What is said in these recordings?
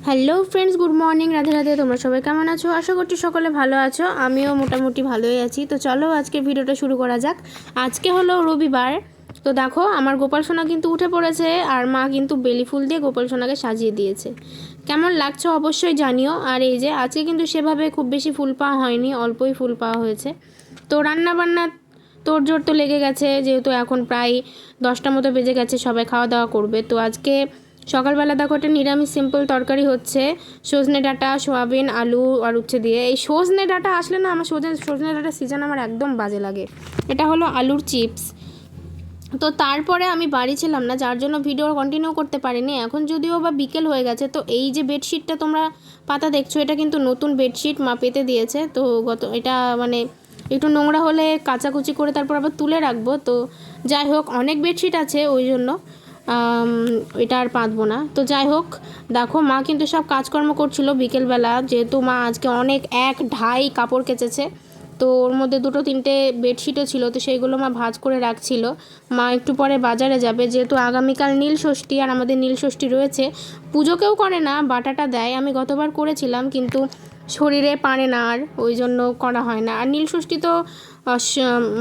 Hello friends, good morning, Radhe Radhe. তোমরা সবাই কেমন আছো? আশা করছি সকলে ভালো আছো। আমিও মোটামুটি ভালোই আছি। তো চলো আজকে ভিডিওটা শুরু করা যাক। আজকে হলো রবিবার। তো দেখো আমার গোপাল সোনা কিন্তু উঠে পড়েছে, আর মা কিন্তু বেলি ফুল দিয়ে গোপাল সোনাকে সাজিয়ে দিয়েছে। কেমন লাগছে অবশ্যই জানিও। আর এই যে আজকে কিন্তু সেভাবে খুব বেশি ফুল পাওয়া হয়নি, অল্পই ফুল পাওয়া হয়েছে। তো রান্না বান্না তোড়জোড় তো লেগে গেছে, যেহেতু এখন প্রায় 10টা মতো বেজে গেছে, সবাই খাওয়া দাওয়া করবে। তো আজকে সকালবেলা দেখো একটা নিরামিষ সিম্পল তরকারি হচ্ছে, সজনে ডাঁটা, সোয়াবিন, আলু আর উচ্ছে দিয়ে। এই সজনে ডাঁটা আসলে না, আমার সজনে ডাঁটার সিজন আমার একদম বাজে লাগে। এটা হলো আলুর চিপস। তো তারপরে আমি বাড়ি ছিলাম না, যার জন্য ভিডিও কন্টিনিউ করতে পারিনি। এখন যদিও বা বিকেল হয়ে গেছে। তো এই যে বেডশিটটা তোমরা পাতা দেখছো, এটা কিন্তু নতুন বেডশিট মা পেতে দিয়েছে। তো এটা মানে একটু নোংরা হলে কাচাকুচি করে তারপর আবার তুলে রাখবো। তো যাই হোক, অনেক বেডশিট আছে, ওই জন্য এটা আর পাতবো না। তো যাই হোক, দেখো মা কিন্তু সব কাজকর্ম করছিল বিকেলবেলা, যেহেতু মা আজকে অনেক 1-2 কাপড় কেচেছে। তো ওর মধ্যে 2-3টে বেডশিটও ছিল, তো সেইগুলো মা ভাঁজ করে রাখছিল। মা একটু পরে বাজারে যাবে, যেহেতু আগামীকাল নীল ষষ্ঠী, আর আমাদের নীল ষষ্ঠী রয়েছে। পুজো কেউ করে না, বাটাটা দেয়। আমি গতবার করেছিলাম, কিন্তু শরীরে পারে না, আর ওই জন্য করা হয় না। আর নীল ষষ্ঠী তো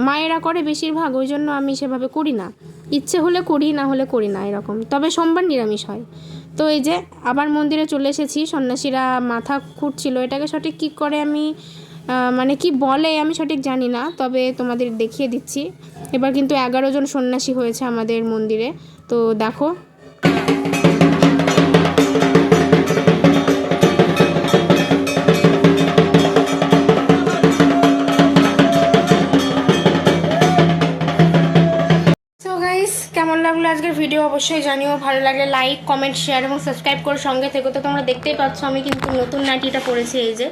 মায়েরা করে বেশিরভাগ, ওই জন্য আমি সেভাবে করি না। ইচ্ছে হলে করি, না হলে করি না, এরকম। তবে সোমবার নিরামিষ হয়। তো এই যে আবার মন্দিরে চলে এসেছি। সন্ন্যাসীরা মাথা খুঁটছিল, এটাকে সঠিক কী করে আমি মানে কি বলে আমি সঠিক জানি না, তবে তোমাদের দেখিয়ে দিচ্ছি। এবার কিন্তু 11 জন সন্ন্যাসী হয়েছে আমাদের মন্দিরে। তো দেখো, কেমন লাগলো আজকের ভিডিও অবশ্যই জানিও। ভালো লাগলে লাইক, কমেন্ট, শেয়ার এবং সাবস্ক্রাইব করে সঙ্গে থেকো। তো তোমরা দেখতেই পাচ্ছ আমি কিন্তু নতুন নাইটিটা পরেছি, এই যে।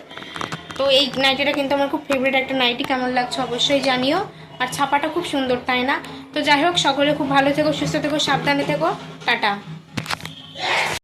তো এই নাইটিটা কিন্তু আমার খুব ফেভারিট একটা নাইটি। কেমন লাগছে অবশ্যই জানিও। আর ছাপাটা খুব সুন্দর, তাই না? তো যাই হোক, সকলে খুব ভালো থেকো, সুস্থ থেকো, সাবধানে থেকো। টাটা।